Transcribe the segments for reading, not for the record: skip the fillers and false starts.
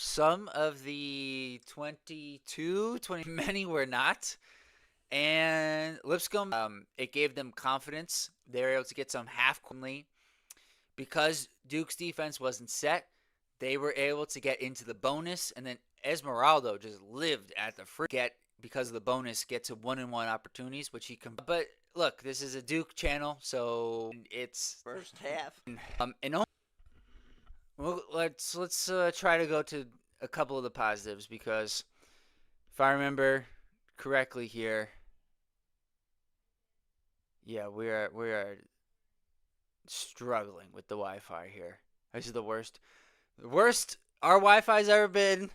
Some of the 20, many were not. And Lipscomb, it gave them confidence. They were able to get some half quickly. Because Duke's defense wasn't set, they were able to get into the bonus. And then Esmeraldo just lived at the free get because of the bonus, get to 1-and-1 opportunities, which he can. But look, this is a Duke channel, so it's First half. and well, let's try to go to a couple of the positives because if I remember correctly here, yeah, we are struggling with the Wi-Fi here. This is the worst our Wi-Fi's ever been,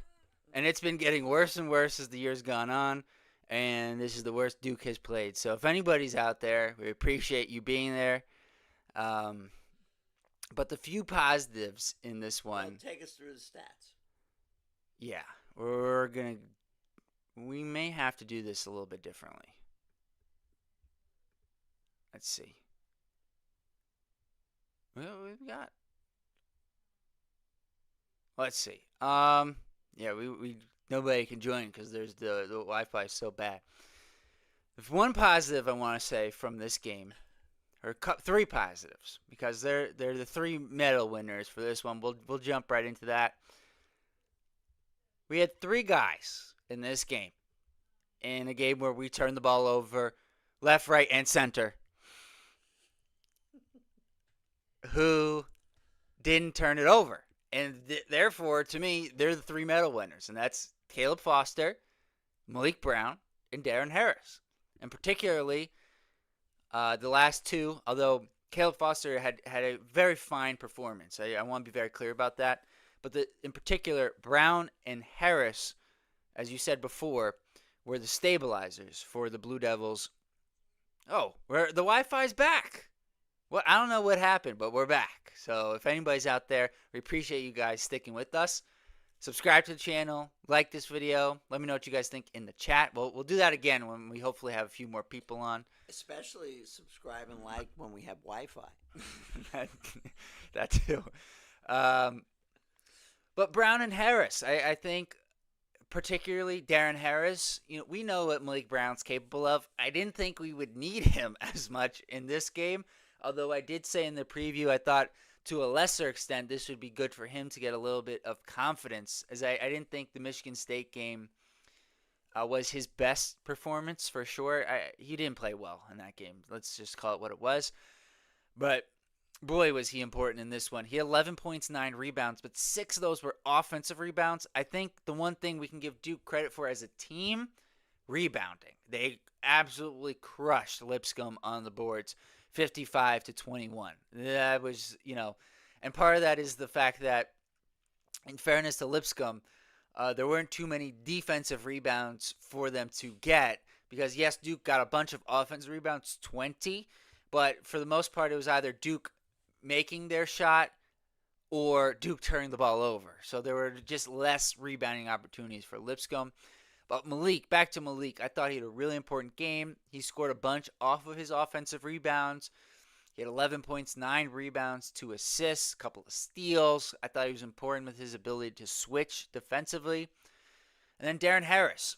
and it's been getting worse and worse as the years gone on. And this is the worst Duke has played. So if anybody's out there, we appreciate you being there. But the few positives in this one. Well, take us through the stats. Yeah, we may have to do this a little bit differently. Let's see. Well, we've got. Let's see. Yeah, we nobody can join because there's the Wi-Fi is so bad. If one positive I want to say from this game, or three positives, because they're the three medal winners for this one. We'll jump right into that. We had three guys in this game, in a game where we turned the ball over, left, right, and center, who didn't turn it over. And therefore, to me, they're the three medal winners. And that's Caleb Foster, Malik Brown, and Darren Harris. And particularly, the last two, although Caleb Foster had a very fine performance. I want to be very clear about that. But in particular, Brown and Harris, as you said before, were the stabilizers for the Blue Devils. Oh, the Wi-Fi's back. Well, I don't know what happened, but we're back. So if anybody's out there, we appreciate you guys sticking with us. Subscribe to the channel, like this video. Let me know what you guys think in the chat. We'll do that again when we hopefully have a few more people on. Especially subscribe and like when we have Wi-Fi. that too. But Brown and Harris, I think, particularly Darren Harris, we know what Malik Brown's capable of. I didn't think we would need him as much in this game. Although I did say in the preview, I thought to a lesser extent this would be good for him to get a little bit of confidence, as I didn't think the Michigan State game was his best performance for sure. He didn't play well in that game. Let's just call it what it was. But boy, was he important in this one. He had 11 points, 9 rebounds, but 6 of those were offensive rebounds. I think the one thing we can give Duke credit for as a team, rebounding. They absolutely crushed Lipscomb on the boards. 55-21. That was, and part of that is the fact that, in fairness to Lipscomb, there weren't too many defensive rebounds for them to get because, yes, Duke got a bunch of offensive rebounds, 20, but for the most part, it was either Duke making their shot or Duke turning the ball over. So there were just less rebounding opportunities for Lipscomb. But back to Malik, I thought he had a really important game. He scored a bunch off of his offensive rebounds. He had 11 points, 9 rebounds, 2 assists, a couple of steals. I thought he was important with his ability to switch defensively. And then Darren Harris.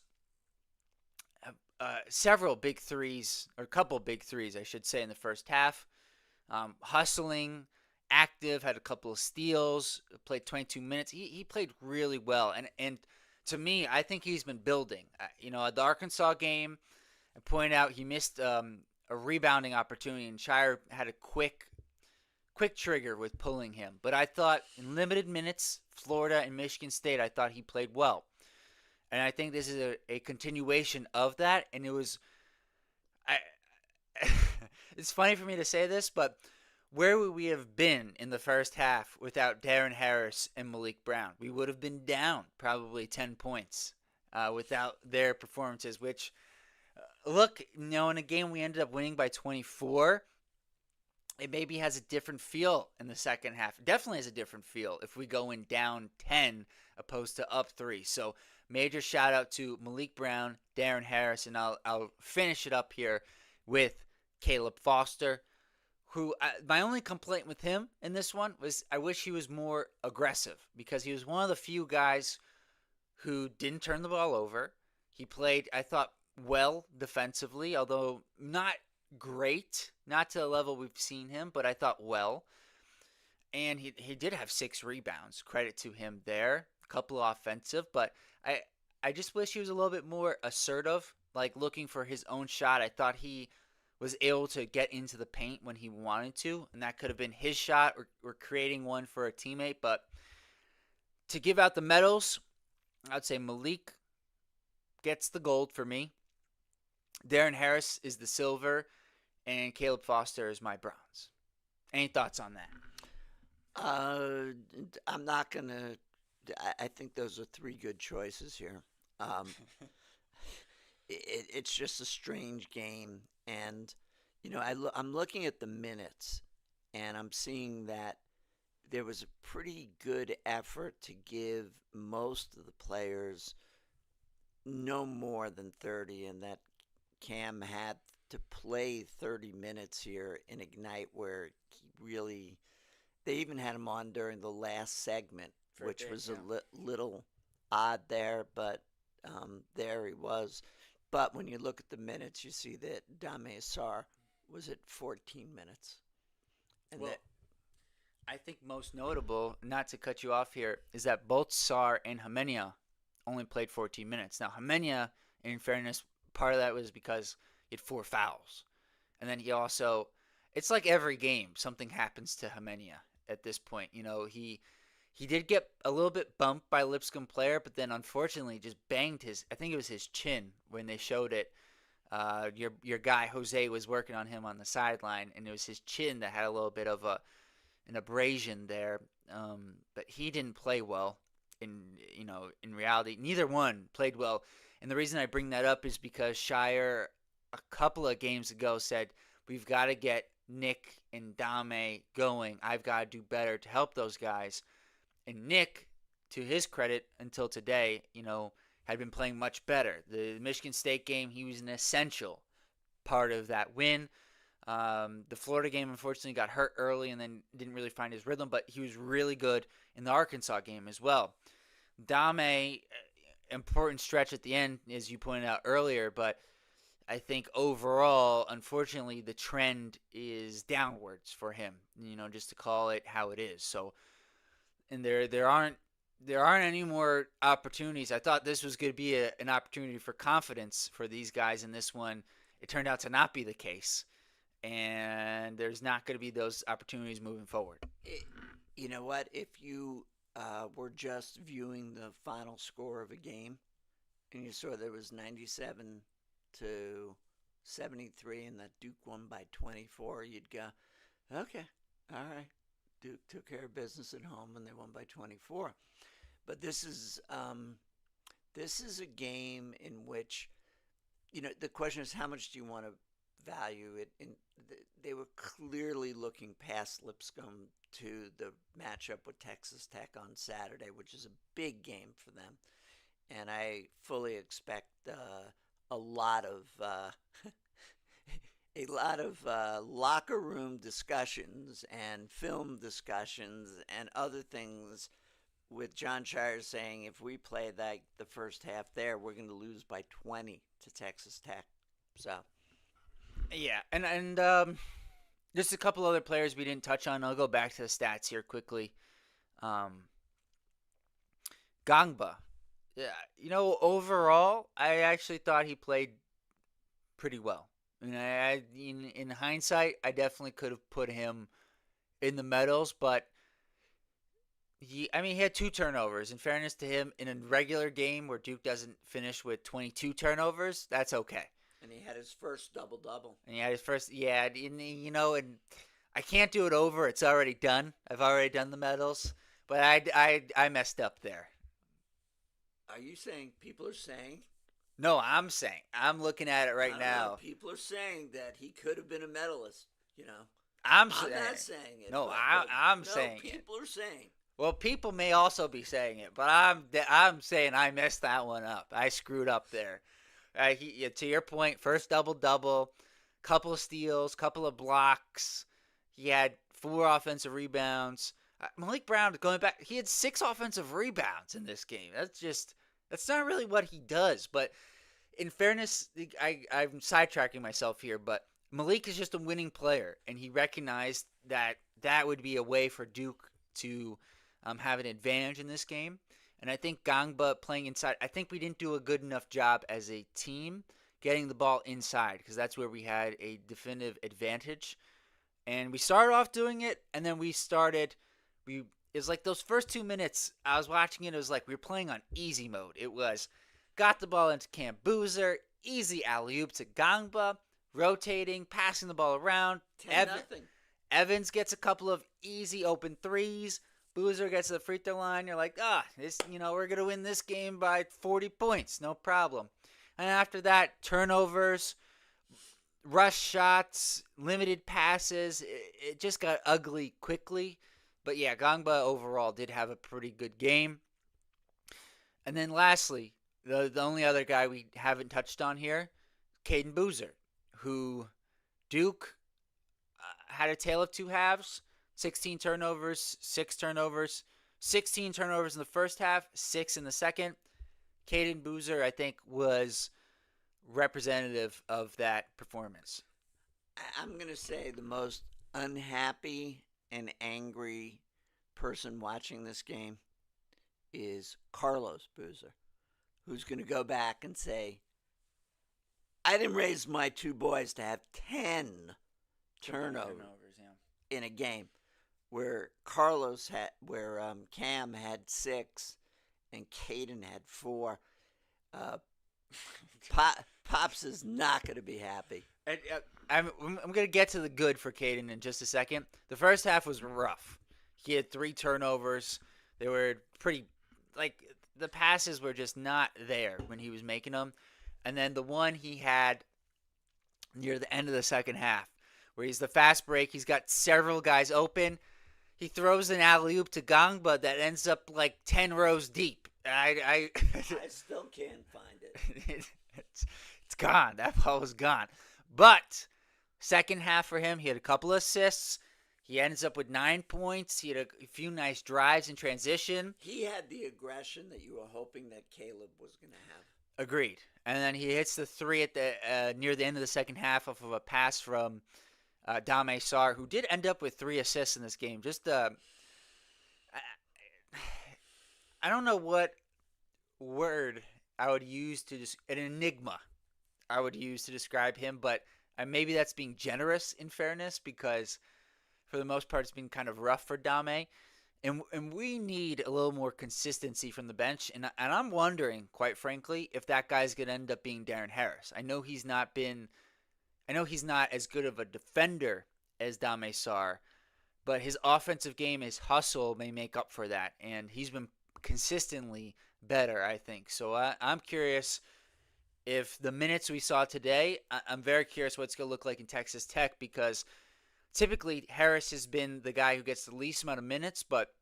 Several big threes, or a couple big threes, I should say, in the first half. Hustling, active, had a couple of steals, played 22 minutes. He played really well. And to me, I think he's been building. At the Arkansas game, I pointed out he missed a rebounding opportunity, and Shire had a quick trigger with pulling him. But I thought in limited minutes, Florida and Michigan State, I thought he played well. And I think this is a continuation of that. And it was it's funny for me to say this, but where would we have been in the first half without Darren Harris and Malik Brown? We would have been down probably 10 points without their performances, which, look, in a game we ended up winning by 24, it maybe has a different feel in the second half. It definitely has a different feel if we go in down 10 opposed to up 3. So major shout out to Malik Brown, Darren Harris, and I'll finish it up here with Caleb Foster, My only complaint with him in this one was I wish he was more aggressive because he was one of the few guys who didn't turn the ball over. He played, I thought, well defensively, although not great, not to the level we've seen him, but I thought well. And he did have 6 rebounds. Credit to him there. A couple offensive, but I I just wish he was a little bit more assertive, like looking for his own shot. I thought he was able to get into the paint when he wanted to, and that could have been his shot or creating one for a teammate. But to give out the medals, I'd say Malik gets the gold for me. Darren Harris is the silver, and Caleb Foster is my bronze. Any thoughts on that? Uh, I'm not gonna. I think those are three good choices here. Um, it's just a strange game, and I'm looking at the minutes, and I'm seeing that there was a pretty good effort to give most of the players no more than 30, and that Cam had to play 30 minutes here in Ignite, where he really. They even had him on during the last segment, For a which bit, was yeah. little odd there, but there he was. But when you look at the minutes, you see that Dame Assar was at 14 minutes. And Well, that, I think most notable, not to cut you off here, is that both Sar and Hemenia only played 14 minutes. Now, Hemenia, in fairness, part of that was because he had 4 fouls. And then he also, it's like every game, something happens to Hemenia at this point. He did get a little bit bumped by Lipscomb player, but then unfortunately just banged I think it was his chin when they showed it. Your guy Jose was working on him on the sideline, and it was his chin that had a little bit of an abrasion there. But he didn't play well. In reality, neither one played well. And the reason I bring that up is because Shire a couple of games ago said we've got to get Nick and Dame going. I've got to do better to help those guys. And Nick, to his credit, until today, had been playing much better. The Michigan State game, he was an essential part of that win. The Florida game, unfortunately, got hurt early and then didn't really find his rhythm, but he was really good in the Arkansas game as well. Dame, important stretch at the end, as you pointed out earlier, but I think overall, unfortunately, the trend is downwards for him. Just to call it how it is. So, and there aren't any more opportunities. I thought this was going to be an opportunity for confidence for these guys, and this one, it turned out to not be the case. And there's not going to be those opportunities moving forward. it, you know what? If you were just viewing the final score of a game and you saw there was 97 to 73 and that Duke won by 24, you'd go, okay, all right. Duke took care of business at home and they won by 24. But this is a game in which the question is how much do you want to value it? And they were clearly looking past Lipscomb to the matchup with Texas Tech on Saturday, which is a big game for them. And I fully expect a lot of locker room discussions and film discussions and other things with John Shire saying if we play that the first half there, we're going to lose by 20 to Texas Tech. So Yeah, and just a couple other players we didn't touch on. I'll go back to the stats here quickly. Um, Gangba. Yeah, overall, I actually thought he played pretty well. In hindsight, I definitely could have put him in the medals, but he had 2 turnovers. In fairness to him, in a regular game where Duke doesn't finish with 22 turnovers, that's okay. and he had his first double double. And he had his first, yeah, and I can't do it over. It's already done. I've already done the medals, but I messed up there. Are you saying people are saying? No, I'm looking at it I right don't know. now. People are saying that he could have been a medalist. I'm I'm saying, not saying it. no, I'm no, saying it. people are saying. Well, people may also be saying it, but I'm saying I messed that one up. I screwed up there. To your point, first double double, couple of steals, couple of blocks. He had 4 offensive rebounds. Malik Brown, going back, he had 6 offensive rebounds in this game. That's not really what he does. But in fairness, I'm sidetracking myself here, but Malik is just a winning player, and he recognized that that would be a way for Duke to have an advantage in this game. And I think Gangba playing inside, I think we didn't do a good enough job as a team getting the ball inside because that's where we had a definitive advantage. And we started off doing it, and then we it was like those first 2 minutes. I was watching it. It was like we were playing on easy mode. It was got the ball into Cam Boozer, easy alley oop to Gangba, rotating, passing the ball around. 10-0. Evans gets a couple of easy open threes. Boozer gets to the free throw line. You're like, we're gonna win this game by 40 points, no problem. And after that, turnovers, rush shots, limited passes. It just got ugly quickly. But yeah, Gangba overall did have a pretty good game. And then lastly, the only other guy we haven't touched on here, Caden Boozer, who Duke had a tale of two halves. 16 turnovers, 6 turnovers, 16 turnovers in the first half, 6 in the second. Caden Boozer, I think, was representative of that performance. I'm going to say the most unhappy and angry person watching this game is Carlos Boozer, who's going to go back and say, I didn't raise my 2 boys to have 10 turnovers in a game where Cam had 6 and Caden had 4. Pops is not going to be happy. I'm going to get to the good for Caden in just a second. The first half was rough. He had 3 turnovers. They were pretty, the passes were just not there when he was making them. And then the one he had near the end of the second half, where he's the fast break, he's got several guys open. He throws an alley-oop to Gangba that ends up 10 rows deep. I still can't find it. It's gone. That ball was gone. But second half for him, he had a couple of assists. He ends up with 9 points. He had a few nice drives in transition. He had the aggression that you were hoping that Caleb was going to have. Agreed. And then he hits the 3 at the near the end of the second half off of a pass from Dame Sarr, who did end up with 3 assists in this game. Just I don't know what word I would use to an enigma I would use to describe him, but maybe that's being generous in fairness because for the most part it's been kind of rough for Dame. And we need a little more consistency from the bench. And I'm wondering, quite frankly, if that guy's going to end up being Darren Harris. I know he's not as good of a defender as Dame Sarr, but his offensive game, his hustle may make up for that. And he's been consistently better, I think. So I'm curious if the minutes we saw today, I'm very curious what it's going to look like in Texas Tech because typically Harris has been the guy who gets the least amount of minutes, but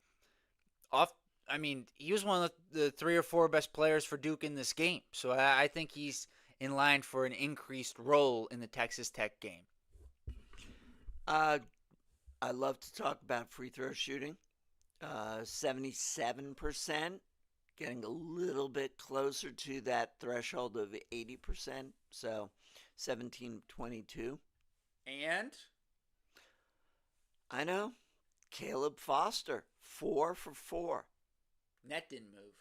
he was one of the 3 or 4 best players for Duke in this game. So I think he's in line for an increased role in the Texas Tech game. I love to talk about free throw shooting. 77%, getting a little bit closer to that threshold of 80%. So 17-22. And I know. Caleb Foster, 4 for 4. Net didn't move.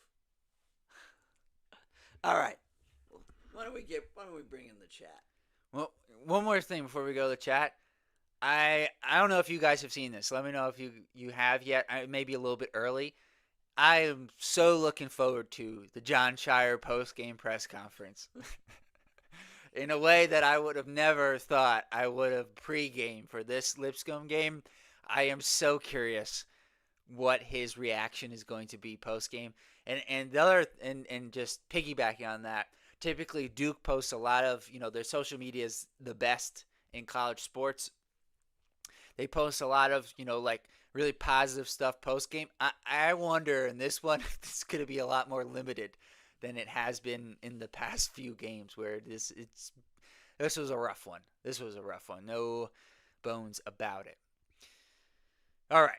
All right. Why don't we bring in the chat? Well, one more thing before we go to the chat. I don't know if you guys have seen this. Let me know if you have yet. Maybe a little bit early. I am so looking forward to the John Shire post-game press conference. In a way that I would have never thought I would have pre-game for this Lipscomb game. I am so curious what his reaction is going to be post-game. And just piggybacking on that, typically Duke posts a lot of, their social media is the best in college sports. They post a lot of, really positive stuff post-game. I wonder in this one, it's going to be a lot more limited than it has been in the past few games where this was a rough one. This was a rough one. No bones about it. All right.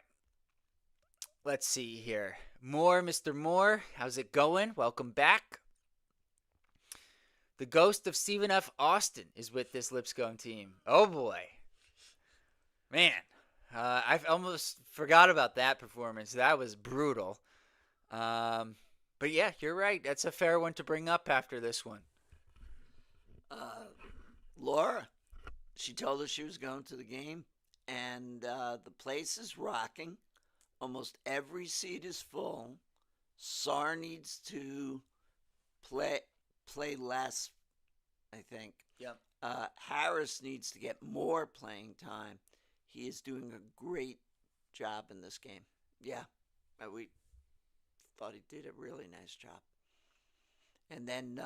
Let's see here. Moore, Mr. Moore, how's it going? Welcome back. The ghost of Stephen F. Austin is with this Lipscomb team. Oh boy. Man. I almost forgot about that performance. That was brutal. Um, but yeah, you're right. That's a fair one to bring up after this one. Uh, Laura, she told us she was going to the game, and the place is rocking. Almost every seat is full. Sar needs to play play less, I think. Yep. Harris needs to get more playing time. He is doing a great job in this game. Yeah, we thought he did a really nice job. And then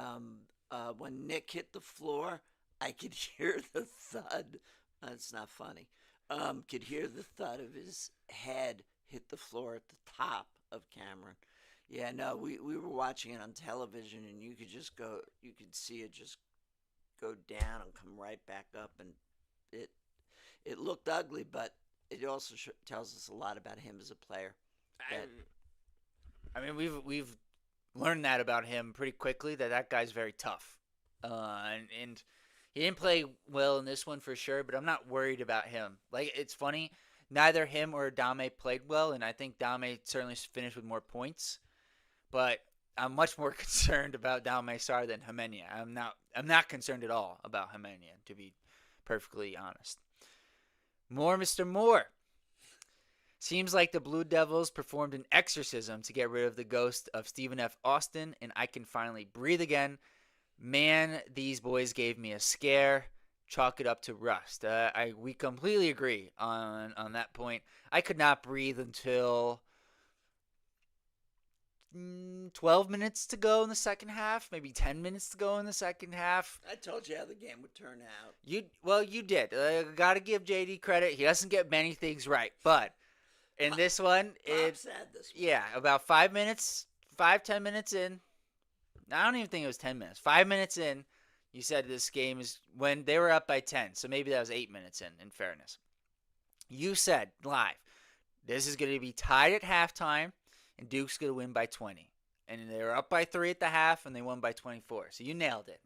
when Nick hit the floor, I could hear the thud. It's not funny. Could hear the thud of his head hit the floor at the top of Cameron. Yeah, no, we were watching it on television, and you could see it just go down and come right back up, and it it looked ugly, but it also tells us a lot about him as a player. That I mean, we've learned that about him pretty quickly. That guy's very tough, and he didn't play well in this one for sure. But I'm not worried about him. Like it's funny, neither him or Dame played well, and I think Dame certainly finished with more points. But I'm much more concerned about Dame Sar than Hemenia. I'm not concerned at all about Hemenia, to be perfectly honest. More, Mr. Moore. Seems like the Blue Devils performed an exorcism to get rid of the ghost of Stephen F. Austin, and I can finally breathe again. Man, these boys gave me a scare. Chalk it up to rust. We completely agree on that point. I could not breathe until 12 minutes to go in the second half, maybe 10 minutes to go in the second half. I told you how the game would turn out. You did. Got to give JD credit. He doesn't get many things right, but in this one, it's sad this one. Yeah, about 5 minutes, 5-10 minutes in. I don't even think it was 10 minutes. 5 minutes in, you said this game is when they were up by 10. So maybe that was 8 minutes in fairness. You said live, this is going to be tied at halftime, and Duke's going to win by 20. And they were up by 3 at the half, and they won by 24. So you nailed it.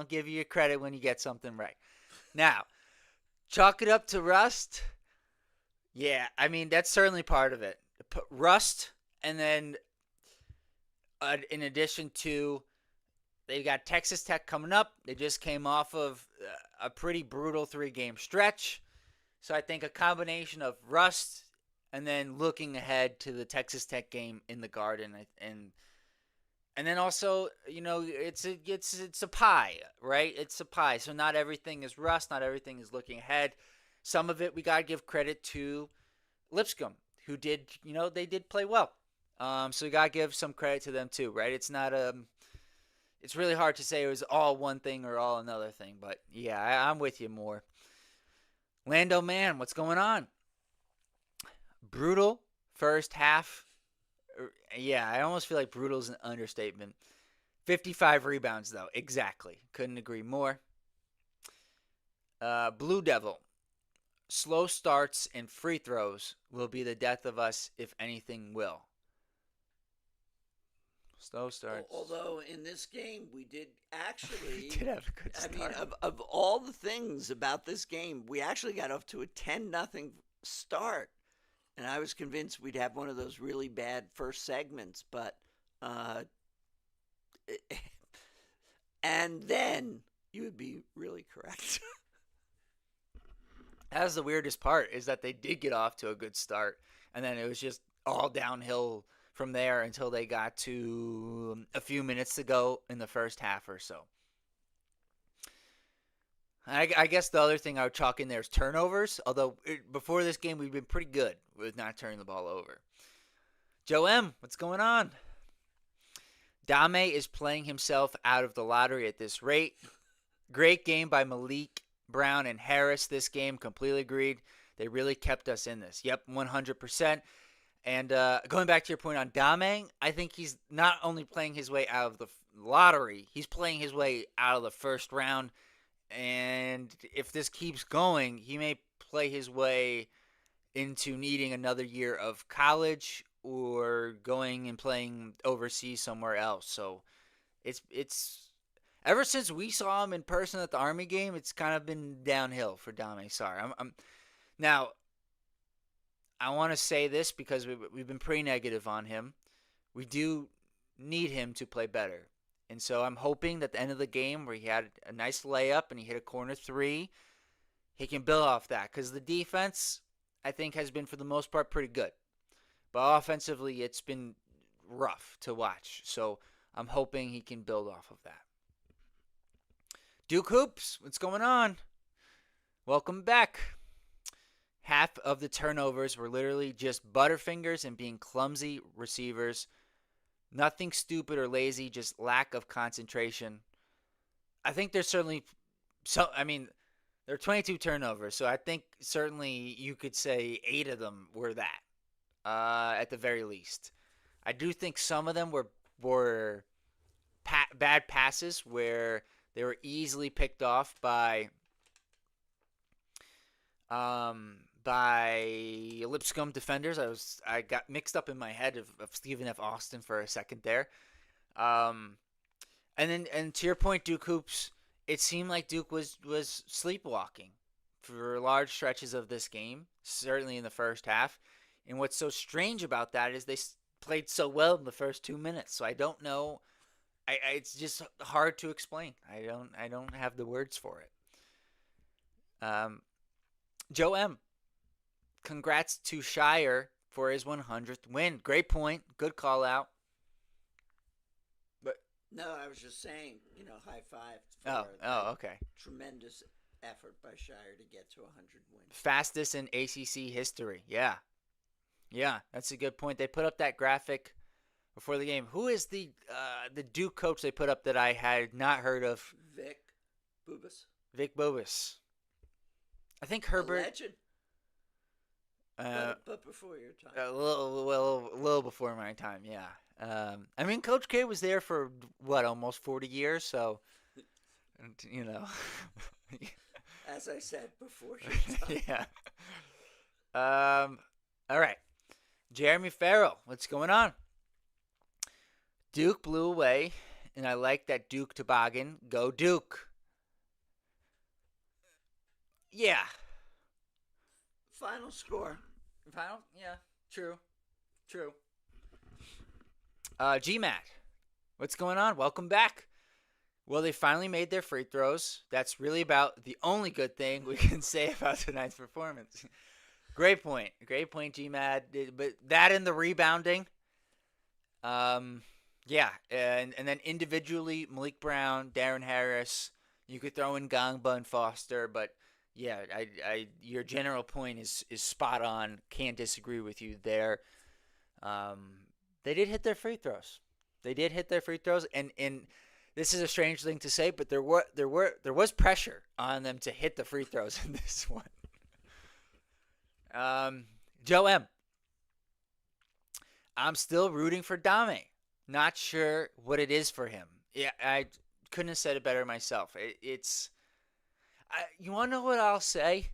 Give you credit when you get something right. Now, chalk it up to rust. Yeah, I mean, that's certainly part of it. Rust, and then in addition to, they got Texas Tech coming up. They just came off of a pretty brutal 3-game stretch. So I think a combination of rust and then looking ahead to the Texas Tech game in the Garden, and then also, it's a pie, right? It's a pie. So not everything is rust, not everything is looking ahead. Some of it we got to give credit to Lipscomb, who did, they did play well. So we got to give some credit to them too, right? It's not it's really hard to say it was all one thing or all another thing, but yeah, I'm with you more. Lando man, what's going on? Brutal first half. Yeah, I almost feel like brutal is an understatement. 55 rebounds though, exactly. Couldn't agree more. Blue Devil. Slow starts and free throws will be the death of us if anything will. Slow starts. Although in this game we did actually did have a good start. I mean, of all the things about this game, we actually got off to a 10-0 start, and I was convinced we'd have one of those really bad first segments, but and then you would be really correct. That was the weirdest part, is that they did get off to a good start, and then it was just all downhill from there until they got to a few minutes to go in the first half or so. I guess the other thing I would chalk in there is turnovers, although before this game we've been pretty good with not turning the ball over. Joe M., what's going on? Dame is playing himself out of the lottery at this rate. Great game by Malik, Brown, and Harris this game. Completely agreed. They really kept us in this. Yep, 100%. And going back to your point on Dame, I think he's not only playing his way out of the lottery, he's playing his way out of the first round. And if this keeps going, he may play his way into needing another year of college or going and playing overseas somewhere else. So it's ever since we saw him in person at the Army game, it's kind of been downhill for Dame Sarr. Now I want to say this because we've been pretty negative on him. We do need him to play better. And so I'm hoping that at the end of the game where he had a nice layup and he hit a corner three, he can build off that. Because the defense, I think, has been for the most part pretty good. But offensively, it's been rough to watch. So I'm hoping he can build off of that. Duke Hoops, what's going on? Welcome back. Half of the turnovers were literally just butterfingers and being clumsy receivers. Nothing stupid or lazy, just lack of concentration. I think there's certainly there are 22 turnovers, so I think certainly you could say 8 of them were that, at the very least. I do think some of them were bad passes where they were easily picked off by Lipscomb defenders. I got mixed up in my head of Stephen F. Austin for a second there. And to your point, Duke Hoops, it seemed like Duke was sleepwalking for large stretches of this game, certainly in the first half. And what's so strange about that is they played so well in the first 2 minutes. So I don't know. It's just hard to explain. I don't have the words for it. Joe M. Congrats to Shire for his 100th win. Great point. Good call out. But No, I was just saying, high five for okay. tremendous effort by Shire to get to 100 wins. Fastest in ACC history. Yeah, that's a good point. They put up that graphic before the game. Who is the Duke coach they put up that I had not heard of? Vic Bubas. Vic Bobas. I think Herbert. A legend. But before your time. A little before my time, yeah. Coach K was there for almost 40 years, so As I said, before your time. Yeah. All right. Jeremy Farrell, what's going on? Duke blew away, and I like that Duke toboggan. Go Duke. Yeah. Final score. Yeah. True. GMAT, what's going on? Welcome back. Well, they finally made their free throws. That's really about the only good thing we can say about tonight's performance. Great point, GMAT. But that and the rebounding. Yeah, and then individually, Malik Brown, Darren Harris. You could throw in Gangba and Foster, but yeah, your general point is spot on. Can't disagree with you there. They did hit their free throws. And this is a strange thing to say, but there was pressure on them to hit the free throws in this one. Joe M. I'm still rooting for Dame. Not sure what it is for him. Yeah, I couldn't have said it better myself. You want to know what I'll say?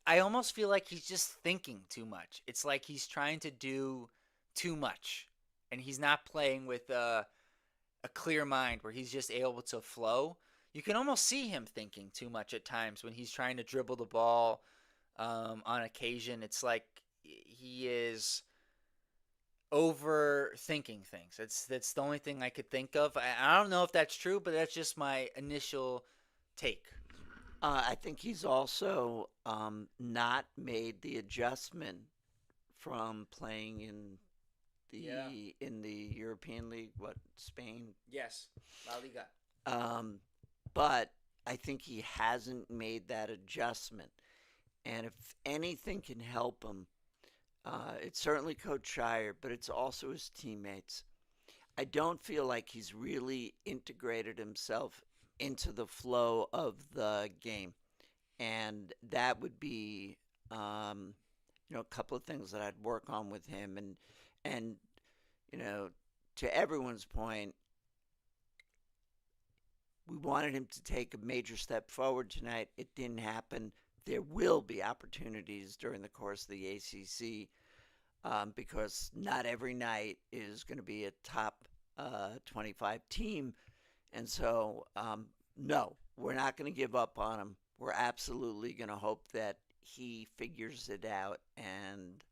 I almost feel like he's just thinking too much. It's like he's trying to do too much, and he's not playing with a clear mind where he's just able to flow. You can almost see him thinking too much at times when he's trying to dribble the ball on occasion. It's like he is overthinking things. That's the only thing I could think of. I don't know if that's true, but that's just my initial take. I think he's also not made the adjustment from playing in the European League, Spain? Yes, La Liga. But I think he hasn't made that adjustment. And if anything can help him, it's certainly Coach Shire, but it's also his teammates. I don't feel like he's really integrated himself into the flow of the game. And that would be, a couple of things that I'd work on with him. And to everyone's point, we wanted him to take a major step forward tonight. It didn't happen. there will be opportunities during the course of the ACC because not every night is going to be a top 25 team. And so, no, we're not going to give up on him. We're absolutely going to hope that he figures it out. And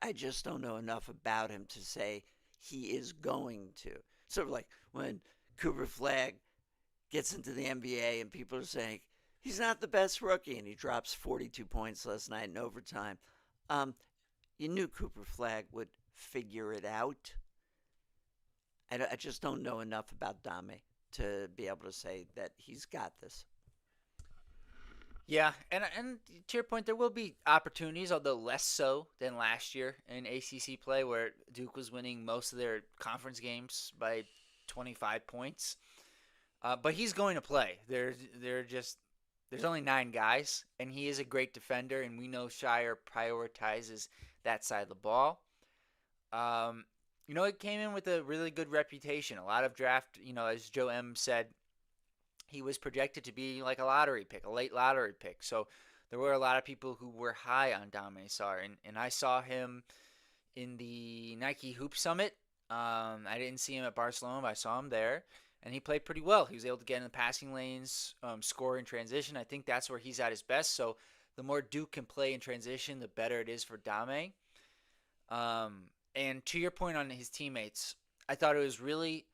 I just don't know enough about him to say he is going to. Sort of like when Cooper Flagg gets into the NBA and people are saying he's not the best rookie and he drops 42 points last night in overtime. Um, you knew Cooper Flagg would figure it out. I just don't know enough about Dame to be able to say that he's got this. Yeah, and to your point, there will be opportunities, although less so than last year in ACC play, where Duke was winning most of their conference games by 25 points. But he's going to play. There's only 9 guys, and he is a great defender, and we know Shire prioritizes that side of the ball. Um, it came in with a really good reputation. A lot of draft, as Joe M said, he was projected to be like a lottery pick, a late lottery pick. So there were a lot of people who were high on Dame Sarr, and I saw him in the Nike Hoop Summit. I didn't see him at Barcelona, but I saw him there, and he played pretty well. He was able to get in the passing lanes, score in transition. I think that's where he's at his best. So the more Duke can play in transition, the better it is for Dame. And to your point on his teammates, I thought it was really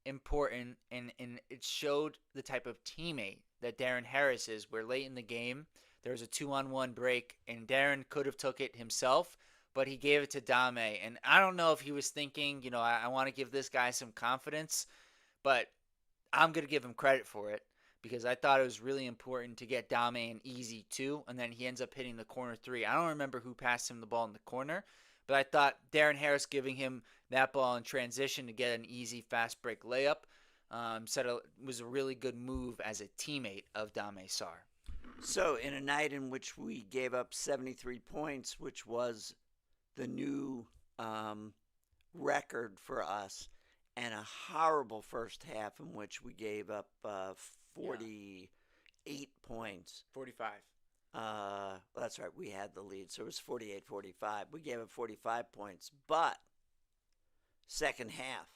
important, and it showed the type of teammate that Darren Harris is, where late in the game there was a 2-on-1 break and Darren could have took it himself, but he gave it to Dame. And I don't know if he was thinking, I want to give this guy some confidence, but I'm going to give him credit for it because I thought it was really important to get Dame an easy 2, and then he ends up hitting the corner 3. I don't remember who passed him the ball in the corner, but I thought Darren Harris giving him that ball in transition to get an easy fast break layup was a really good move as a teammate of Dame Sarr. So, in a night in which we gave up 73 points, which was the new record for us, and a horrible first half in which we gave up 48 points. 45. Well, that's right. We had the lead, so it was 48-45. We gave up 45 points, but second half,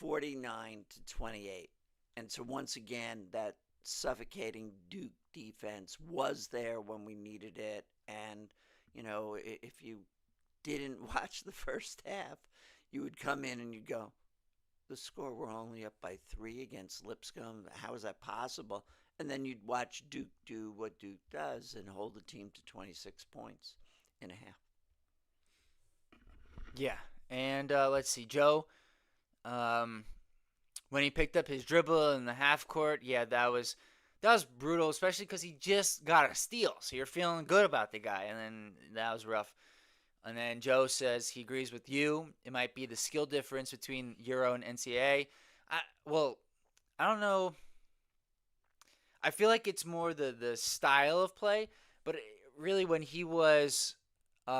49-28. And so once again, that suffocating Duke defense was there when we needed it. And, if you didn't watch the first half, you would come in and you'd go, the score, we're only up by 3 against Lipscomb. How is that possible? And then you'd watch Duke do what Duke does and hold the team to 26 points in a half. Yeah, and let's see, Joe, when he picked up his dribble in the half court, yeah, that was brutal, especially because he just got a steal. So you're feeling good about the guy, and then that was rough. And then Joe says he agrees with you. It might be the skill difference between Euro and NCAA. I don't know. I feel like it's more the style of play, but really when he was, he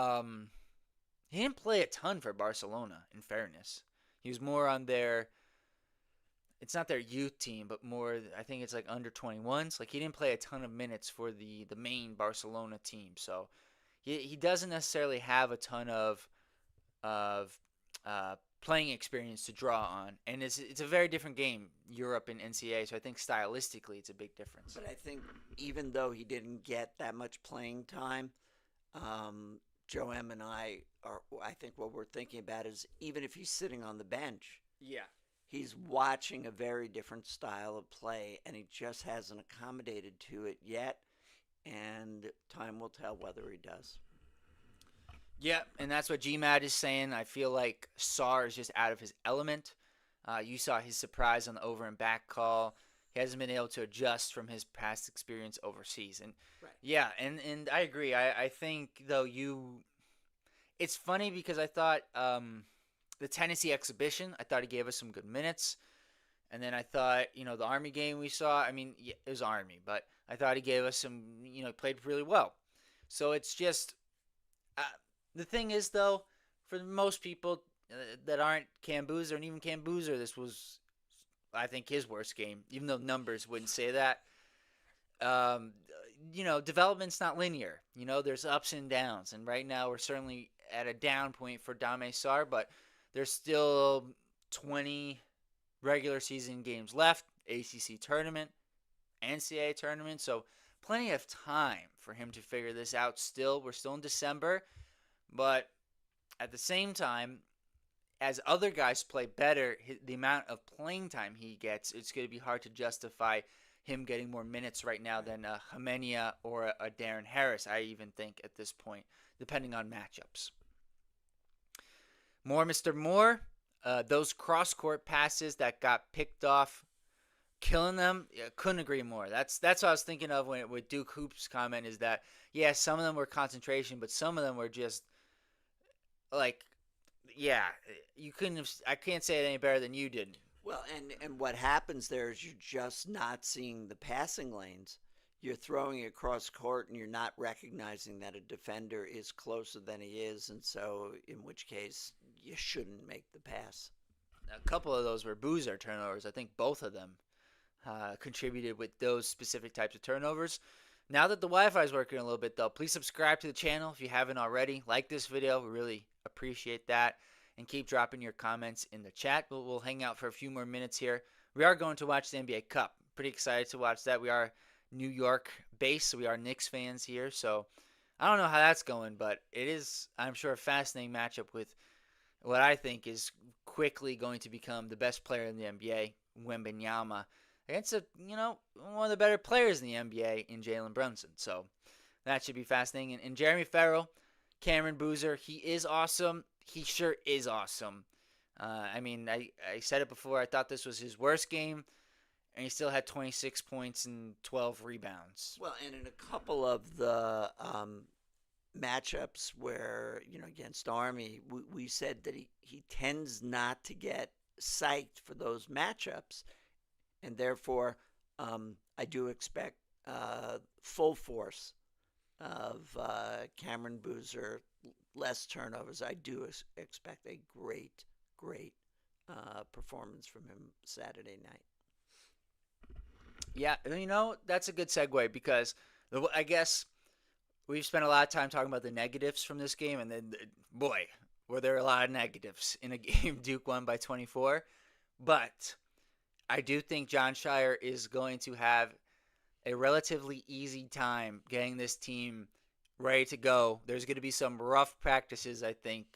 didn't play a ton for Barcelona, in fairness. He was more on it's not their youth team, but more, I think it's like under 21s. Like he didn't play a ton of minutes for the main Barcelona team. So he doesn't necessarily have a ton of playing experience to draw on, and it's a very different game, Europe and NCAA. So I think stylistically, it's a big difference. But I think even though he didn't get that much playing time, Joe M and I think what we're thinking about is even if he's sitting on the bench, Yeah. he's watching a very different style of play, and he just hasn't accommodated to it yet. And time will tell whether he does. Yeah, and that's what GMAT is saying. I feel like Sarr is just out of his element. You saw his surprise on the over and back call. He hasn't been able to adjust from his past experience overseas. And Right. yeah, and I agree. I think, though, it's funny because I thought the Tennessee exhibition, I thought he gave us some good minutes. And then I thought, the Army game we saw, I mean, yeah, it was Army, but I thought he gave us some, played really well. So it's just, the thing is, though, for most people that aren't Cam Boozer, and even Cam Boozer, this was, I think, his worst game, even though numbers wouldn't say that. development's not linear. There's ups and downs, and right now we're certainly at a down point for Dame Sar, but there's still 20 regular season games left, ACC tournament, NCAA tournament, so plenty of time for him to figure this out still. We're still in December, but at the same time, as other guys play better, the amount of playing time he gets, it's going to be hard to justify him getting more minutes right now than a Hymenia or a Darren Harris, I even think, at this point, depending on matchups. More Mr. Moore, those cross-court passes that got picked off, killing them, couldn't agree more. That's what I was thinking of with Duke Hoop's comment is that, yeah, some of them were concentration, but some of them were just, like, yeah, you couldn't have. I can't say it any better than you did. Well, and what happens there is you're just not seeing the passing lanes. You're throwing it across court and you're not recognizing that a defender is closer than he is, and so in which case you shouldn't make the pass. A couple of those were Boozer turnovers. I think both of them contributed with those specific types of turnovers. Now that the Wi-Fi is working a little bit, though, please subscribe to the channel if you haven't already. Like this video. We really appreciate that. And keep dropping your comments in the chat. We'll hang out for a few more minutes here. We are going to watch the NBA Cup. Pretty excited to watch that. We are New York based, so we are Knicks fans here. So I don't know how that's going, but it is, I'm sure, a fascinating matchup with what I think is quickly going to become the best player in the NBA, Wembanyama, against one of the better players in the NBA in Jalen Brunson. So that should be fascinating. And Jeremy Farrell, Cameron Boozer, he is awesome. He sure is awesome. I said it before. I thought this was his worst game, and he still had 26 points and 12 rebounds. Well, and in a couple of the matchups where, against Army, we said that he tends not to get psyched for those matchups, and therefore I do expect full force of Cameron Boozer, less turnovers. I do expect a great performance from him Saturday night. Yeah, that's a good segue because I guess we've spent a lot of time talking about the negatives from this game, and then, boy, were there a lot of negatives in a game Duke won by 24. But I do think John Shire is going to have a relatively easy time getting this team ready to go. There's going to be some rough practices, I think,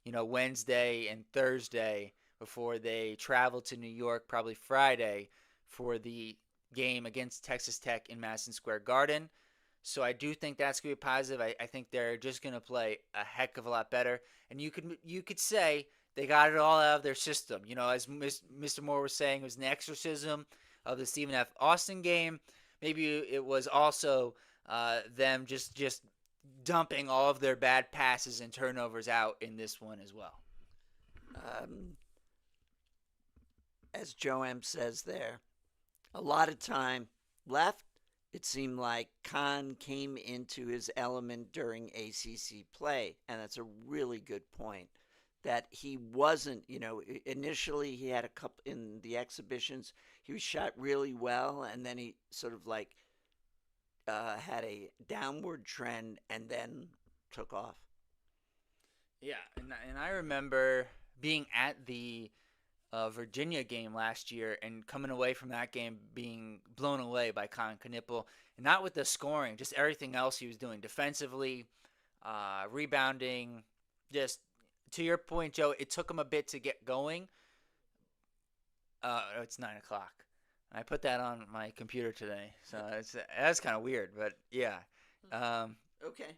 Wednesday and Thursday before they travel to New York, probably Friday, for the game against Texas Tech in Madison Square Garden. So I do think that's going to be positive. I think they're just going to play a heck of a lot better. And you could say they got it all out of their system. As Mr. Moore was saying, it was an exorcism of the Stephen F. Austin game. Maybe it was also them just dumping all of their bad passes and turnovers out in this one as well. As Joe M says there, a lot of time left. It seemed like Khan came into his element during ACC play, and that's a really good point. That he wasn't, initially he had a couple in the exhibitions. He was shot really well, and then he sort of had a downward trend and then took off. Yeah, and I remember being at the Virginia game last year and coming away from that game being blown away by Colin Knippel, and not with the scoring, just everything else he was doing defensively, rebounding. Just to your point, Joe, it took him a bit to get going. It's 9 o'clock. I put that on my computer today, so that's kind of weird, but yeah. Okay.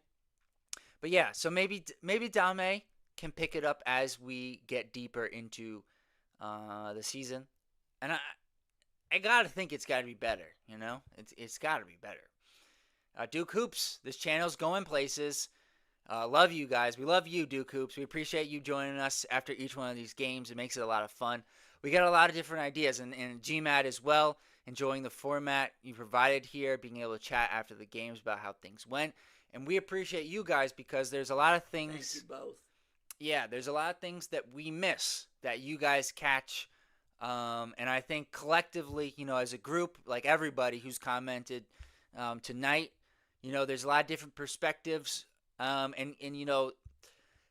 But yeah, so maybe Dame can pick it up as we get deeper into the season, and I gotta think it's gotta be better. It's gotta be better. Duke Hoops, this channel's going places. Love you guys. We love you, Duke Hoops. We appreciate you joining us after each one of these games. It makes it a lot of fun. We got a lot of different ideas, and GMAT as well, enjoying the format you provided here, being able to chat after the games about how things went. And we appreciate you guys because there's a lot of things. Thank you both. Yeah, there's a lot of things that we miss that you guys catch. And I think collectively, as a group, like everybody who's commented tonight, There's a lot of different perspectives. And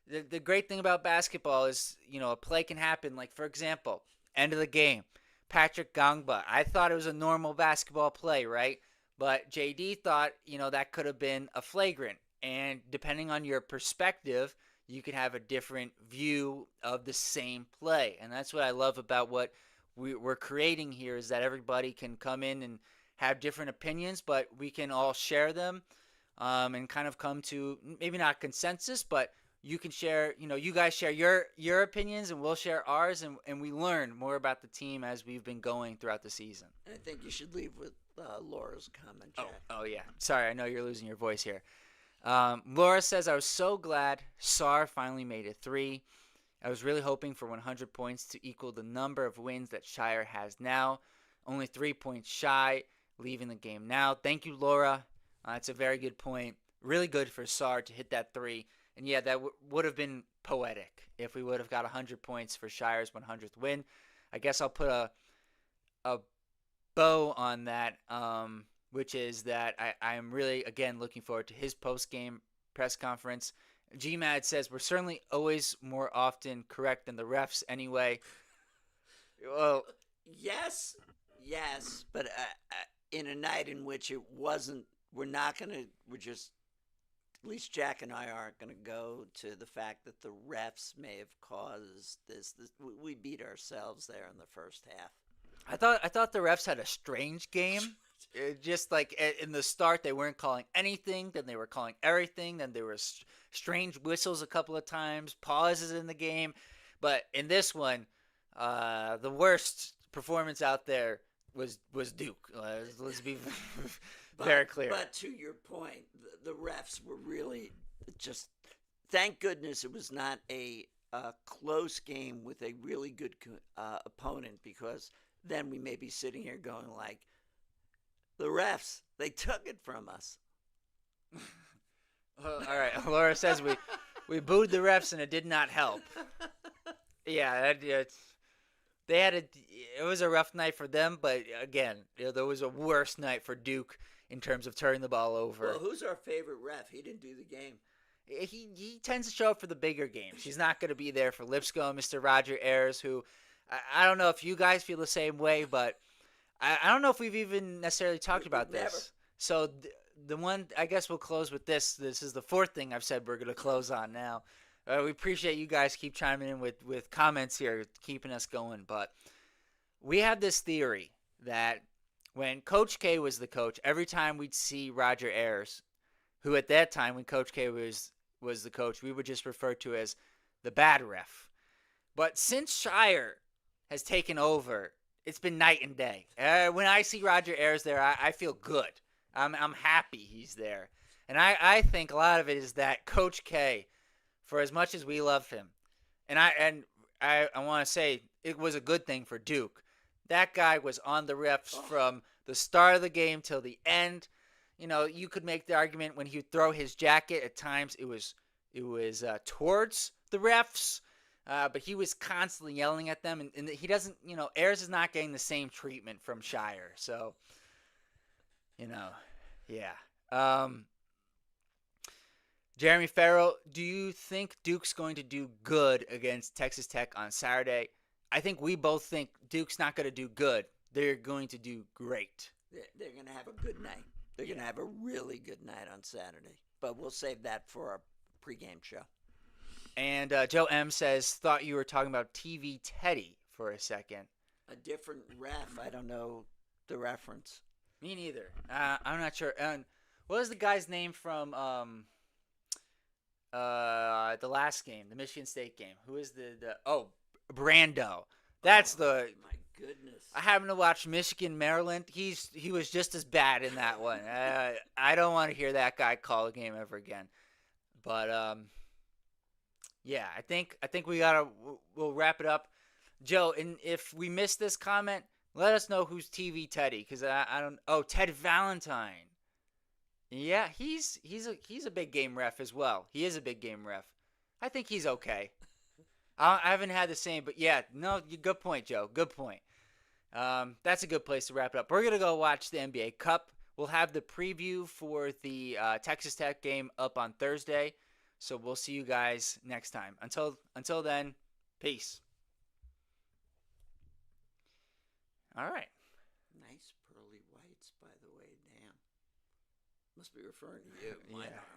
the great thing about basketball is, a play can happen. Like, for example, end of the game, Patrick Gongba. I thought it was a normal basketball play, right? But JD thought, that could have been a flagrant. And depending on your perspective, you can have a different view of the same play. And that's what I love about what we're creating here, is that everybody can come in and have different opinions, but we can all share them, and kind of come to maybe not consensus, but you can share, you guys share your opinions and we'll share ours, and we learn more about the team as we've been going throughout the season. I think you should leave with Laura's comment, Oh, Jack. oh yeah. Sorry, I know you're losing your voice here. Laura says, I was so glad Sar finally made it 3. I was really hoping for 100 points to equal the number of wins that Shire has now. Only 3 points shy, leaving the game now. Thank you, Laura. That's a very good point. Really good for Sar to hit that 3. And yeah, that would have been poetic if we would have got 100 points for Shire's 100th win. I guess I'll put a bow on that, which is that I am really, again, looking forward to his post-game press conference. GMAD says, we're certainly always more often correct than the refs anyway. Well, yes, but in a night in which it wasn't, we're just, at least Jack and I aren't going to go to the fact that the refs may have caused this. We beat ourselves there in the first half. I thought the refs had a strange game. Just like in the start, they weren't calling anything. Then they were calling everything. Then there were strange whistles a couple of times, pauses in the game. But in this one, the worst performance out there was Duke. Let's be very clear. But to your point, the refs were really just. Thank goodness it was not a close game with a really good opponent, because then we may be sitting here going like, the refs, they took it from us. All right, Laura says we booed the refs and it did not help. Yeah, they had it was a rough night for them, but again, there was a worse night for Duke in terms of turning the ball over. Well, who's our favorite ref? He didn't do the game. He tends to show up for the bigger games. He's not going to be there for Lipscomb, Mr. Roger Ayers, who I don't know if you guys feel the same way, but I don't know if we've even necessarily talked about this. Never. So the one, I guess we'll close with this. This is the fourth thing I've said we're going to close on now. We appreciate you guys keep chiming in with comments here, keeping us going. But we have this theory that when Coach K was the coach, every time we'd see Roger Ayers, who at that time when Coach K was the coach, we would just refer to as the bad ref. But since Shire has taken over, it's been night and day. When I see Roger Ayers there, I feel good. I'm happy he's there. And I think a lot of it is that Coach K, for as much as we love him, and I want to say it was a good thing for Duke. That guy was on the refs from the start of the game till the end. You could make the argument when he would throw his jacket, at times it was towards the refs. But he was constantly yelling at them, and he doesn't, Ayers is not getting the same treatment from Shire. So, yeah. Jeremy Farrell, do you think Duke's going to do good against Texas Tech on Saturday? I think we both think Duke's not going to do good. They're going to do great. They're going to have a good night. They're going to have a really good night on Saturday. But we'll save that for our pregame show. And Joe M. says, thought you were talking about TV Teddy for a second. A different ref. I don't know the reference. Me neither. I'm not sure. And what was the guy's name from the last game, the Michigan State game? Who is Brando. That's the. My goodness. I happened to watch Michigan, Maryland. He was just as bad in that one. I don't want to hear that guy call a game ever again. But yeah, I think we'll wrap it up. Joe, and if we missed this comment, let us know who's TV Teddy, because I don't. Oh, Ted Valentine. Yeah, he's a big game ref as well. He is a big game ref. I think he's okay. I haven't had the same, but yeah, no, good point, Joe. Good point. That's a good place to wrap it up. We're gonna go watch the NBA Cup. We'll have the preview for the Texas Tech game up on Thursday. So we'll see you guys next time. Until then, peace. All right. Nice pearly whites, by the way. Damn. Must be referring to you. Mine Yeah. aren't.